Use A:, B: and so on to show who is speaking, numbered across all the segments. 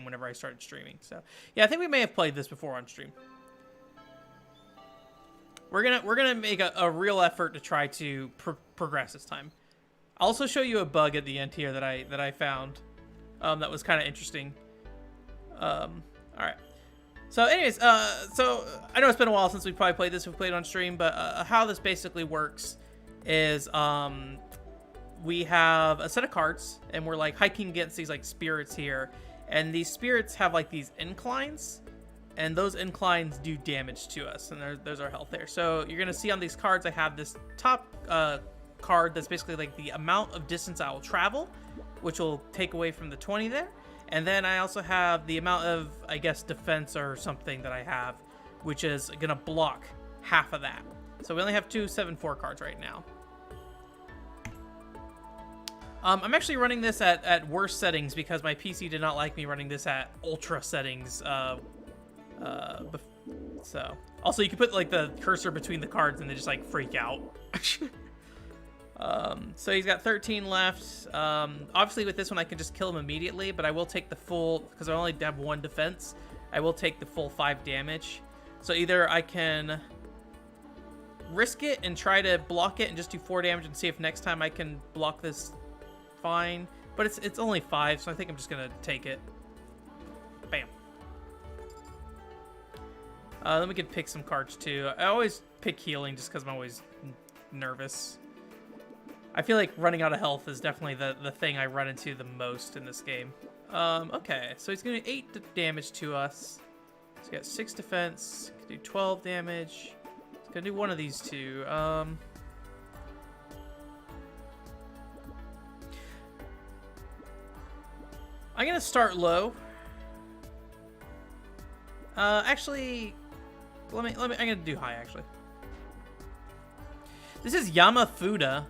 A: time whenever I started streaming. So yeah, I think we may have played this before on stream. We're gonna make a real effort to try to progress this time. I'll also show you a bug at the end here that I found that was kind of interesting. All right. So anyways, so I know it's been a while since we probably played this. We played on stream, but how this basically works is we have a set of cards, and we're like hiking against these like spirits here, and these spirits have like these inclines. And those inclines do damage to us, and there's our health there. So you're gonna see on these cards, I have this top card that's basically like the amount of distance I will travel, which will take away from the 20 there. And then I also have the amount of, I guess, defense or something that I have, which is gonna block half of that. So we only have 2 7/4 cards right now. I'm actually running this at worse settings because my PC did not like me running this at ultra settings. So also you can put like the cursor between the cards and they just like freak out. So he's got 13 left. Obviously with this one I can just kill him immediately, but I will take the full, because I only have 1 defense, I will take the full 5 damage. So either I can risk it and try to block it and just do 4 damage and see if next time I can block this fine, but it's only 5, so I think I'm just gonna take it. Bam. Then we can pick some cards too. I always pick healing just because I'm always nervous. I feel like running out of health is definitely the thing I run into the most in this game. Okay, so he's going to do 8 damage to us. He's got 6 defense. Can do 12 damage. He's going to do one of these two. I'm going to start low. Actually... I'm gonna do high, actually. This is Yamafuda.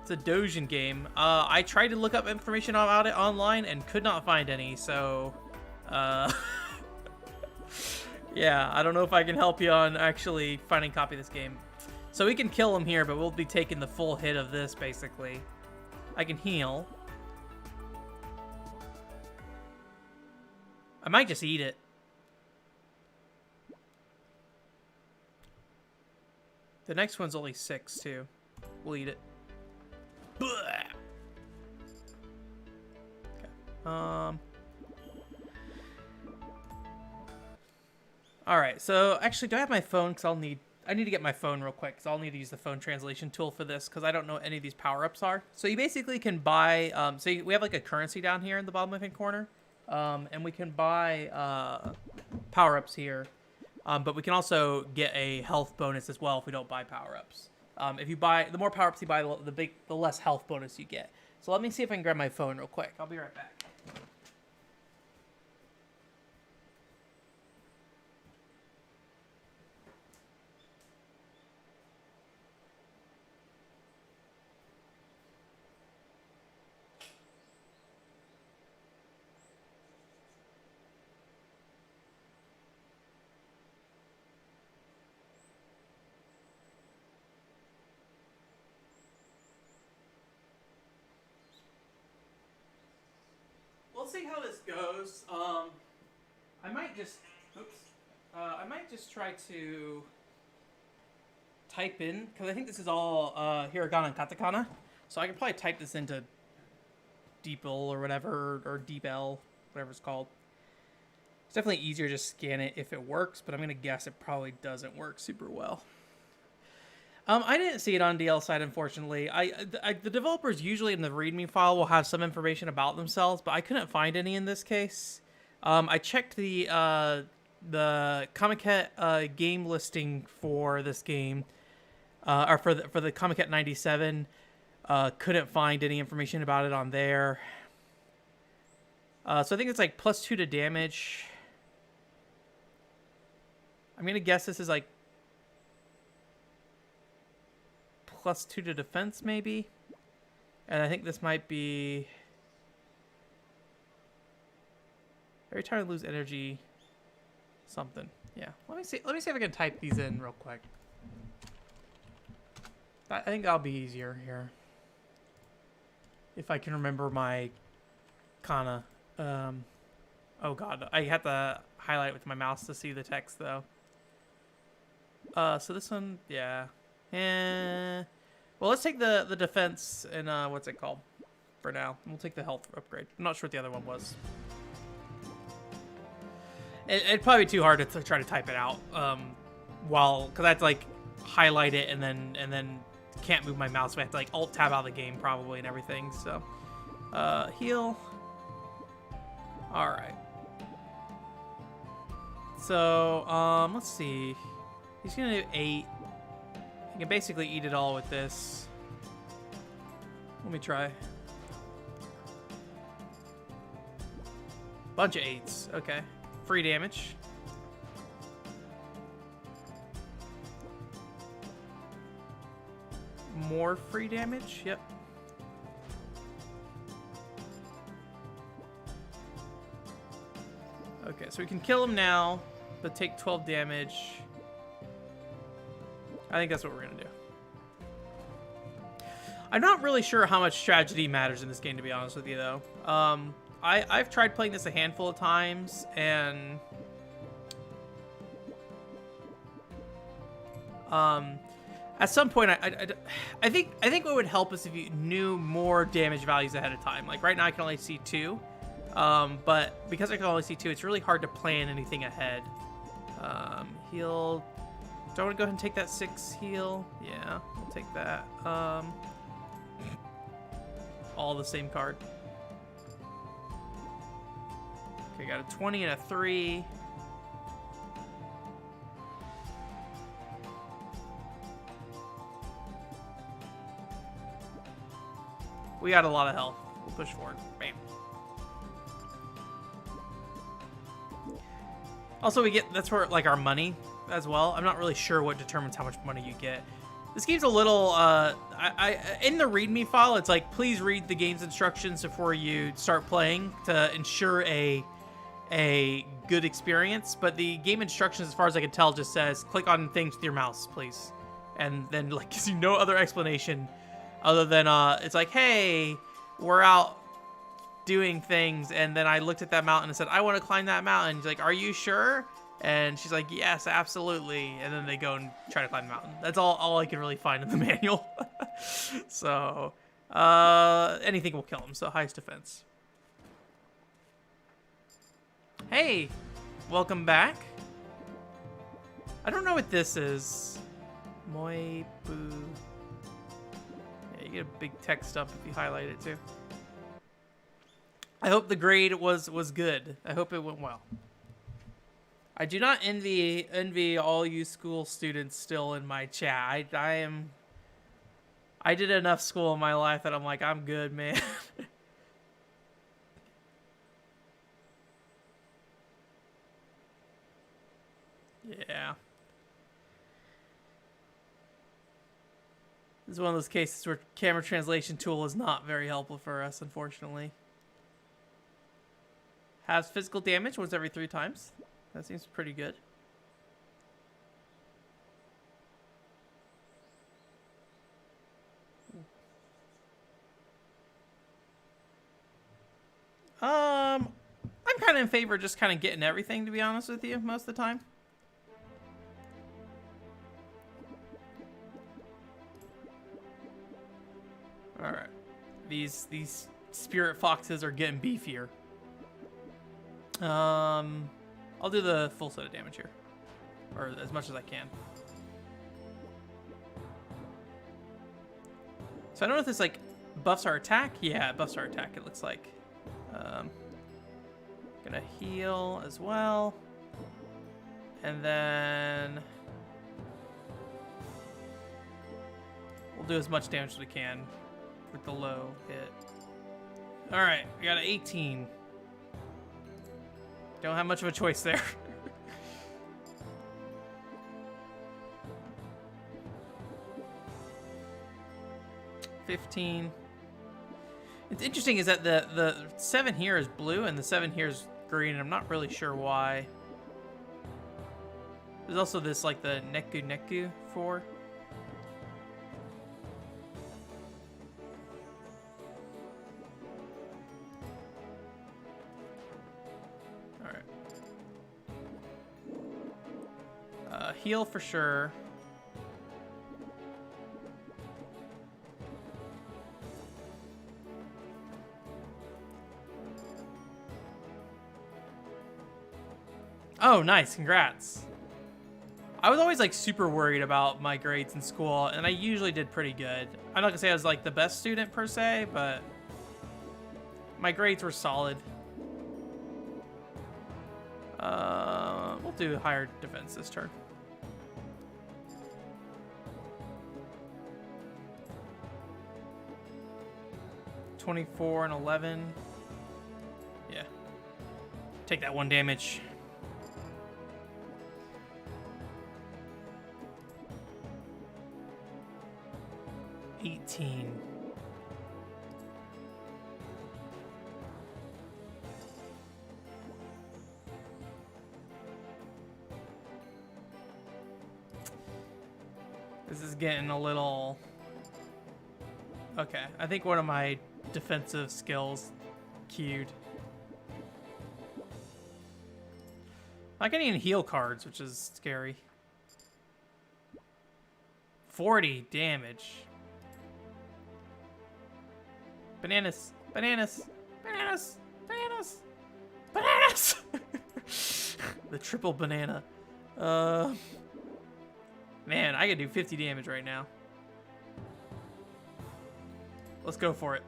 A: It's a Doujin game. I tried to look up information about it online and could not find any, so... yeah, I don't know if I can help you on actually finding a copy of this game. So we can kill him here, but we'll be taking the full hit of this, basically. I can heal. I might just eat it. The next one's only 6, too. We'll eat it. Okay. Alright, so actually, do I have my phone? Because I need to get my phone real quick, because I'll need to use the phone translation tool for this, because I don't know what any of these power-ups are. So you basically can buy, we have like a currency down here in the bottom left-hand corner, and we can buy power-ups here. But we can also get a health bonus as well if we don't buy power-ups. If you buy, the more power-ups you buy, the less health bonus you get. So let me see if I can grab my phone real quick. I'll be right back. We'll see how this goes. I might just try to type in, because I think this is all hiragana and katakana, so I can probably type this into DeepL or whatever, or DeepL, whatever it's called. It's definitely easier to scan it if it works, but I'm gonna guess it probably doesn't work super well. I didn't see it on DL side, unfortunately. The developers usually in the README file will have some information about themselves, but I couldn't find any in this case. I checked the Comiket game listing for this game, or for the Comiket 97. Couldn't find any information about it on there. So I think it's like +2 to damage. I'm gonna guess this is like +2 to defense, maybe. And I think this might be every time I lose energy, something. Yeah. Let me see if I can type these in real quick. I think that'll be easier here. If I can remember my kana. Oh god, I have to highlight it with my mouse to see the text though. So this one, yeah. Well, let's take the defense and what's it called for now. We'll take the health upgrade. I'm not sure what the other one was. It'd probably be too hard to try to type it out because I have to like highlight it and then can't move my mouse. So I have to like alt tab out of the game probably and everything. So heal. All right. So let's see. He's gonna do 8. He can basically eat it all with this. Let me try. Bunch of 8s. Okay. Free damage. More free damage. Yep. Okay, so we can kill him now, but take 12 damage. I think that's what we're gonna do. I'm not really sure how much tragedy matters in this game, to be honest with you, though. I've tried playing this a handful of times, and at some point, I think what would help is if you knew more damage values ahead of time. Like right now, I can only see 2, but because I can only see 2, it's really hard to plan anything ahead. Heal. Do I want to go ahead and take that 6 heal? Yeah, I'll take that. All the same card. Okay, got a 20 and a 3. We got a lot of health. We'll push forward. Bam. Also, we get, that's where, like, our money as well. I'm not really sure what determines how much money you get. This game's a little, in the README file, it's like, please read the game's instructions before you start playing to ensure a good experience. But the game instructions, as far as I can tell, just says, click on things with your mouse, please. And then, like, gives you no other explanation other than, it's like, hey, we're out doing things. And then I looked at that mountain and said, I want to climb that mountain. He's like, are you sure? And she's like, yes, absolutely. And then they go and try to climb the mountain. That's all I can really find in the manual. So, anything will kill him. So, highest defense. Hey, welcome back. I don't know what this is. Moi Boo. Yeah, you get a big text up if you highlight it too. I hope the grade was good. I hope it went well. I do not envy all you school students still in my chat. I did enough school in my life that I'm like, I'm good, man. Yeah. This is one of those cases where camera translation tool is not very helpful for us, unfortunately. Has physical damage once every 3 times. That seems pretty good. I'm kind of in favor of just kind of getting everything, to be honest with you, most of the time. All right, these spirit foxes are getting beefier. I'll do the full set of damage here, or as much as I can. So I don't know if this like buffs our attack. Yeah, it buffs our attack. It looks like. Gonna heal as well, and then we'll do as much damage as we can with the low hit. All right, we got an 18. Don't have much of a choice there. 15. It's interesting is that the 7 here is blue and the 7 here is green, and I'm not really sure why. There's also this like the Neku 4. Heal for sure. Oh, nice. Congrats. I was always like super worried about my grades in school, and I usually did pretty good. I'm not gonna say I was like the best student per se, but my grades were solid. We'll do higher defense this turn. $24 and 11. Yeah. Take that 1 damage. $18. This is getting a little... Okay, I think one of my defensive skills queued. I'm not getting any heal cards, which is scary. 40 damage. Bananas, bananas, bananas, bananas, bananas! The triple banana. Man, I could do 50 damage right now. Let's go for it.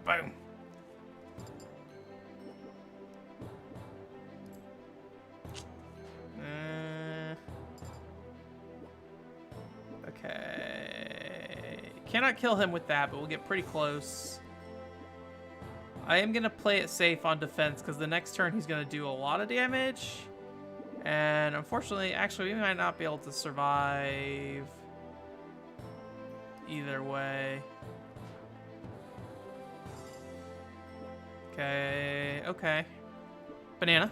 A: Boom. Okay. Cannot kill him with that, but we'll get pretty close. I am going to play it safe on defense because the next turn he's going to do a lot of damage. And unfortunately, actually, we might not be able to survive either way. Okay, okay. Banana.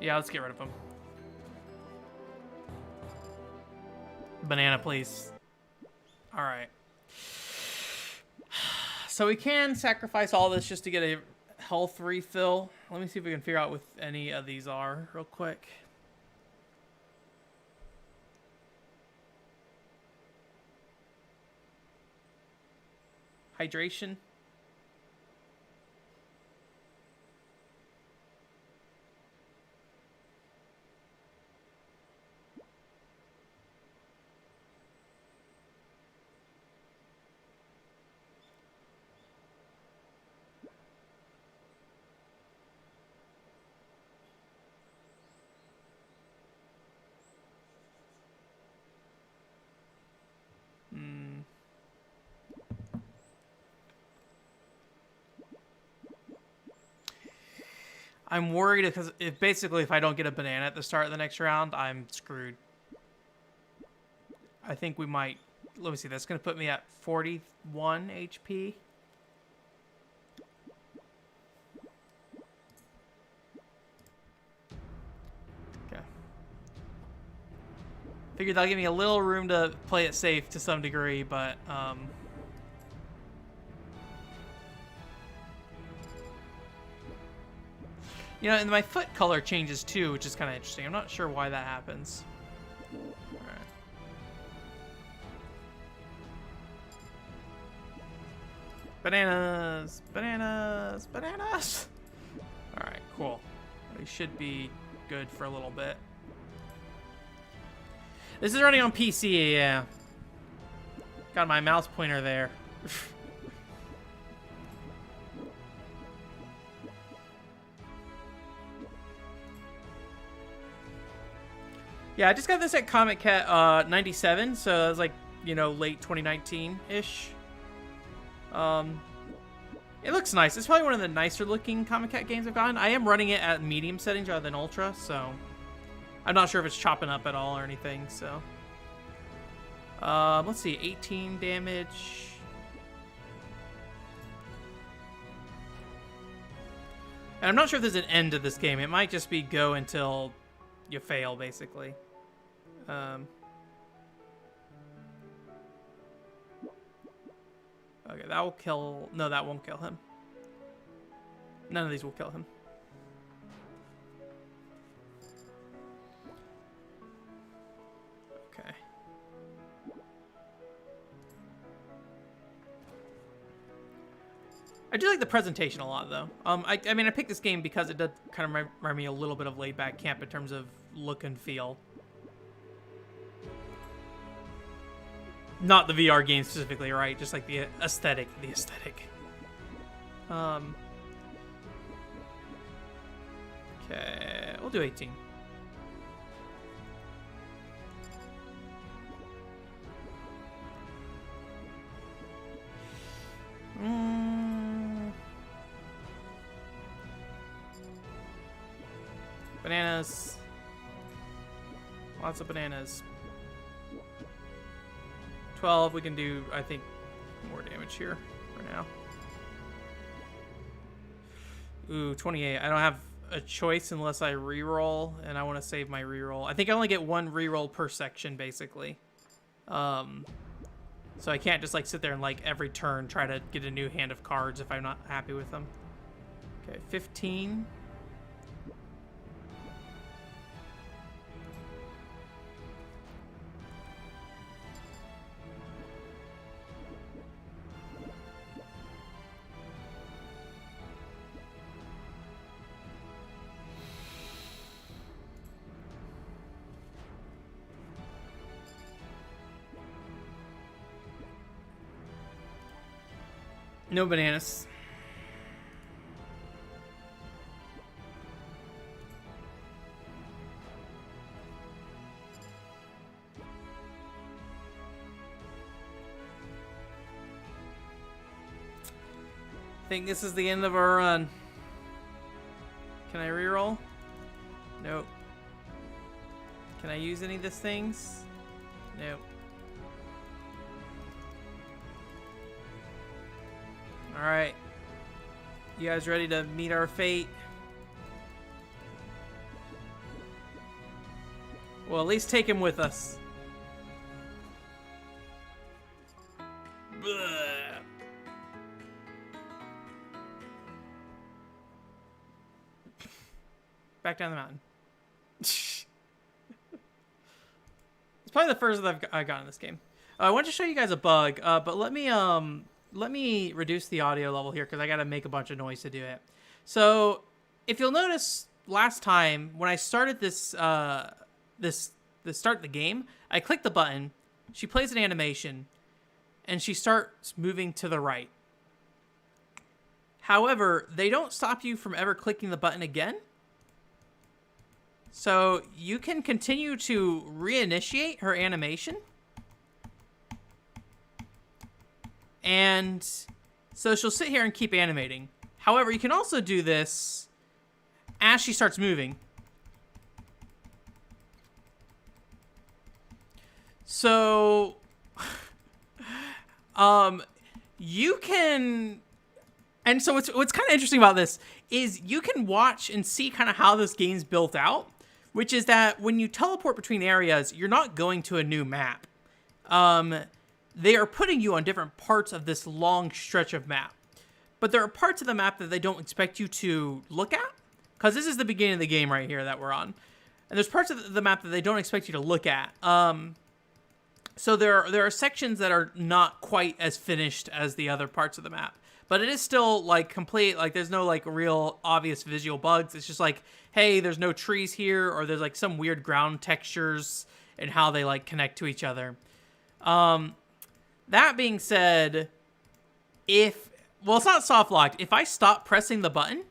A: Yeah, let's get rid of him. Banana, please. All right. So we can sacrifice all this just to get a health refill. Let me see if we can figure out what any of these are real quick. Hydration. I'm worried because if I don't get a banana at the start of the next round, I'm screwed. I think we might. Let me see. That's going to put me at 41 HP. Okay. Figured that'll give me a little room to play it safe to some degree, but you know, and my foot color changes too, which is kind of interesting. I'm not sure why that happens. All right. Bananas, bananas, bananas. All right, cool. We should be good for a little bit. This is running on PC, yeah. Got my mouse pointer there. Yeah, I just got this at Comiket 97, so that was like, you know, late 2019-ish. It looks nice. It's probably one of the nicer looking Comiket games I've gotten. I am running it at medium settings rather than ultra, so I'm not sure if it's chopping up at all or anything, so. Let's see, 18 damage. And I'm not sure if there's an end to this game. It might just be go until you fail, basically. Okay, that will kill... No, that won't kill him. None of these will kill him. like the presentation a lot, though. I mean, I picked this game because it does kind of remind me a little bit of Laid Back Camp in terms of look and feel. Not the VR game specifically, right? Just like the aesthetic. Okay, we'll do 18. Bananas. Lots of bananas. 12, we can do, I think, more damage here for now. Ooh, 28. I don't have a choice unless I reroll, and I want to save my reroll. I think I only get one reroll per section, basically. So I can't just like sit there and like every turn try to get a new hand of cards if I'm not happy with them. Okay, 15. No bananas. I think this is the end of our run. Can I reroll? Nope. Can I use any of these things? Nope. All right, you guys ready to meet our fate? Well, at least take him with us. Blah. Back down the mountain. It's probably the first that I've got in this game. I want to show you guys a bug, but let me reduce the audio level here because I got to make a bunch of noise to do it. So if you'll notice last time when I started this start the game, I click the button, she plays an animation, and she starts moving to the right. However, they don't stop you from ever clicking the button again. So you can continue to reinitiate her animation. And so she'll sit here and keep animating. However, you can also do this as she starts moving. So, you can, and so what's kind of interesting about this is you can watch and see kind of how this game's built out, which is that when you teleport between areas, you're not going to a new map. They are putting you on different parts of this long stretch of map. But there are parts of the map that they don't expect you to look at, because this is the beginning of the game right here that we're on. And there's parts of the map that they don't expect you to look at. So there are sections that are not quite as finished as the other parts of the map. But it is still, like, complete, like, there's no, like, real obvious visual bugs. It's just like, hey, there's no trees here, or there's, like, some weird ground textures and how they, like, connect to each other. That being said, well, it's not soft locked. If I stop pressing the button,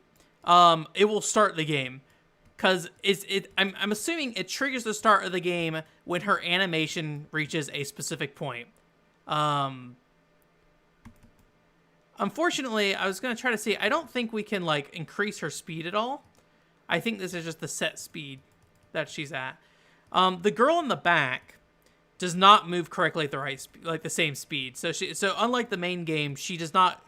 A: it will start the game. Because I'm assuming it triggers the start of the game when her animation reaches a specific point. Unfortunately, I was going to try to see, I don't think we can, like, increase her speed at all. I think this is just the set speed that she's at. The girl in the back does not move correctly at the right like the same speed. So unlike the main game, she does not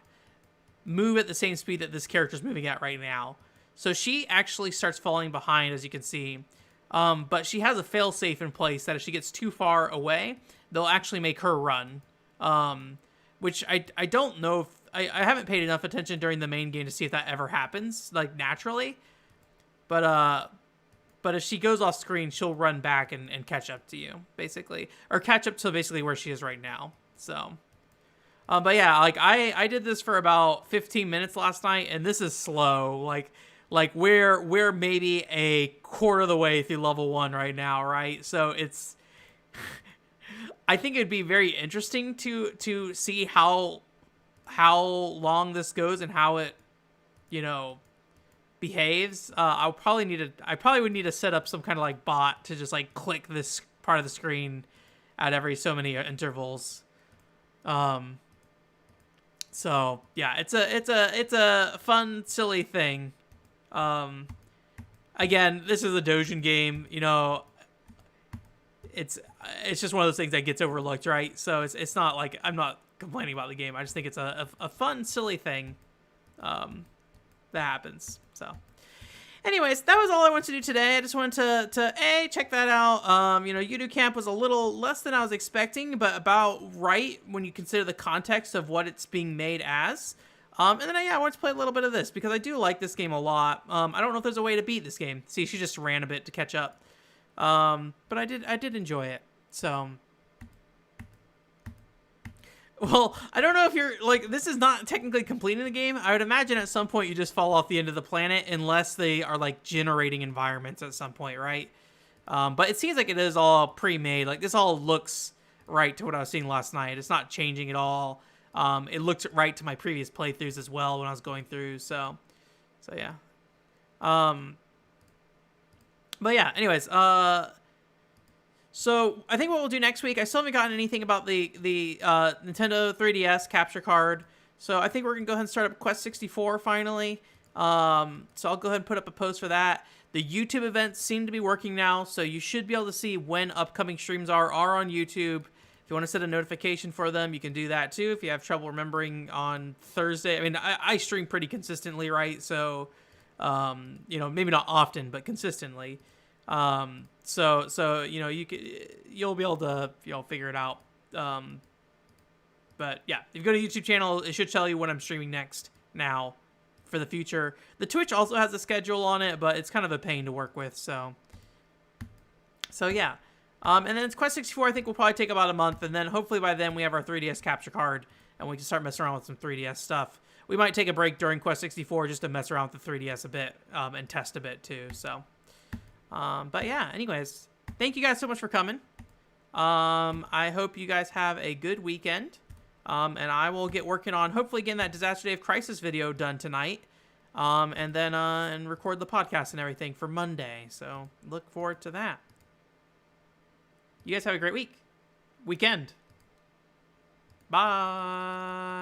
A: move at the same speed that this character's moving at right now. So she actually starts falling behind, as you can see. But she has a failsafe in place that if she gets too far away, they'll actually make her run. Which I don't know if I haven't paid enough attention during the main game to see if that ever happens, like, naturally. But if she goes off screen, she'll run back and catch up to you, basically. Or catch up to basically where she is right now. So, But yeah, like I did this for about 15 minutes last night, and this is slow. Like we're maybe a quarter of the way through level 1 right now, right? So it's I think it'd be very interesting to see how long this goes and how it, you know, behaves. I probably would need to set up some kind of like bot to just like click this part of the screen at every so many intervals. So yeah, it's a fun, silly thing. Again, this is a Doujin game, you know. It's just one of those things that gets overlooked, right? So it's not like I'm not complaining about the game. I just think it's a fun, silly thing that happens. So anyways, that was all I wanted to do today. I just wanted to check that out. You know, Yudu Camp was a little less than I was expecting, but about right when you consider the context of what it's being made as. And then I wanted to play a little bit of this because I do like this game a lot. I don't know if there's a way to beat this game. See, she just ran a bit to catch up. But I did enjoy it. So, well, I don't know if you're like, this is not technically completing the game. I would imagine at some point you just fall off the end of the planet unless they are like generating environments at some point, right? But it seems like it is all pre-made. Like this all looks right to what I was seeing last night. It's not changing at all. It looked right to my previous playthroughs as well when I was going through. So yeah. But yeah, anyways, so I think what we'll do next week, I still haven't gotten anything about the Nintendo 3DS capture card. So I think we're going to go ahead and start up Quest 64 finally. So I'll go ahead and put up a post for that. The YouTube events seem to be working now, so you should be able to see when upcoming streams are on YouTube. If you want to set a notification for them, you can do that too. If you have trouble remembering on Thursday, I mean, I stream pretty consistently, right? So, you know, maybe not often, but consistently. So you know, you'll be able to, you know, figure it out. But yeah, if you go to YouTube channel, it should tell you when I'm streaming next now for the future. The Twitch also has a schedule on it, but it's kind of a pain to work with. So yeah. And then it's Quest 64, I think will probably take about a month. And then hopefully by then we have our 3DS capture card and we can start messing around with some 3DS stuff. We might take a break during Quest 64 just to mess around with the 3DS a bit, and test a bit too. So, but yeah, anyways, thank you guys so much for coming. I hope you guys have a good weekend. And I will get working on hopefully getting that Disaster Day of Crisis video done tonight. And then, and record the podcast and everything for Monday. So look forward to that. You guys have a great weekend. Bye.